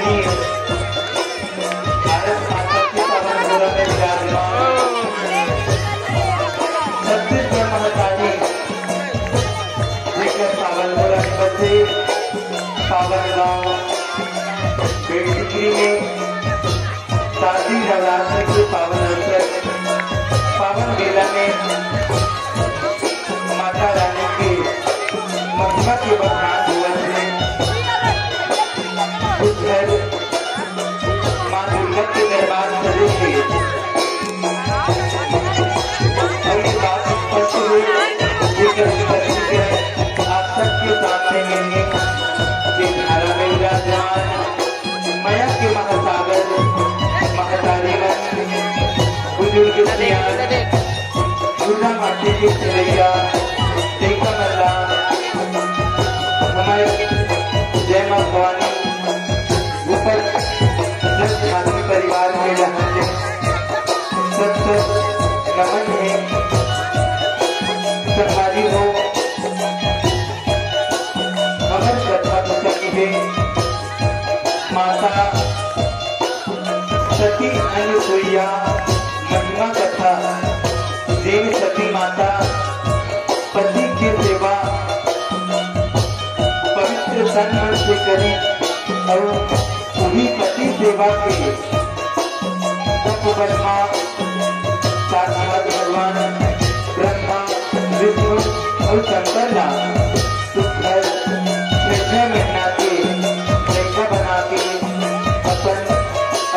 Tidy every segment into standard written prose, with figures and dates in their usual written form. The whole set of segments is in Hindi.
वही भारत माता की पावन धरा में विराजमान छत्तीसगढ़ महाकाली लेकर पावन धरा बसे पावन गांव बेटिगिरी में शादी नवरात्र के पावन अवसर पावन मेला में माता रानी के महिमा के बखान दिवस में उस घर माँ दुर्गा के दरबार सजे थे और ये बात स्पष्ट हुई आप सबके सामने लेंगे कि धारा में विराजमान माया के महासागर महाकालीगण बुजुर्ग दुर्गा माता की सिवैया टेका मल्ला हमारे जय मां भवानी ऊपर आदमी परिवार के यहाँ से सत्य नमन है सरकारी हो अमर श्रद्धा पुस्तक है माता सती अनुसुईया महिमा कथा देव सती माता पति की सेवा पवित्र तन मन से करी और उन्हीं पति सेवा के ब्रह्मा साक्षात भगवान ब्रह्मा विष्णु और शंकर का सुखर श्रद्धा महीना के रेखा बना के अपन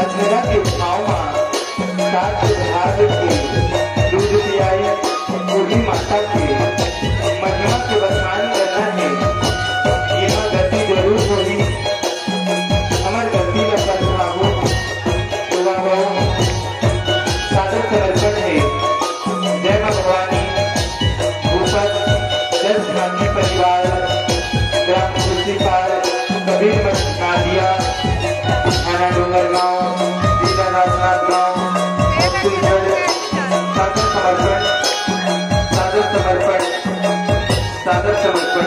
अधरा के भाव सात भाग के दूध पियाई बूढ़ी माता के महिमा के बखान करना है। यहाँ गति जरूर होगी हमार गति में हो तो वह सादर समर्पण है। जय मां भवानी ऊपर 10 गांधी परिवार ग्राम तुलसीपाल कबीर मठ नादिया थाना डोंगरगांव जिला राजनाथ गांव सादर समर्पण सादर समर्पण सादर समर्पण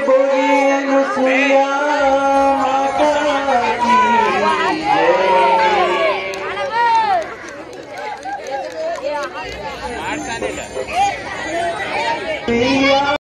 बोली अनुसुईया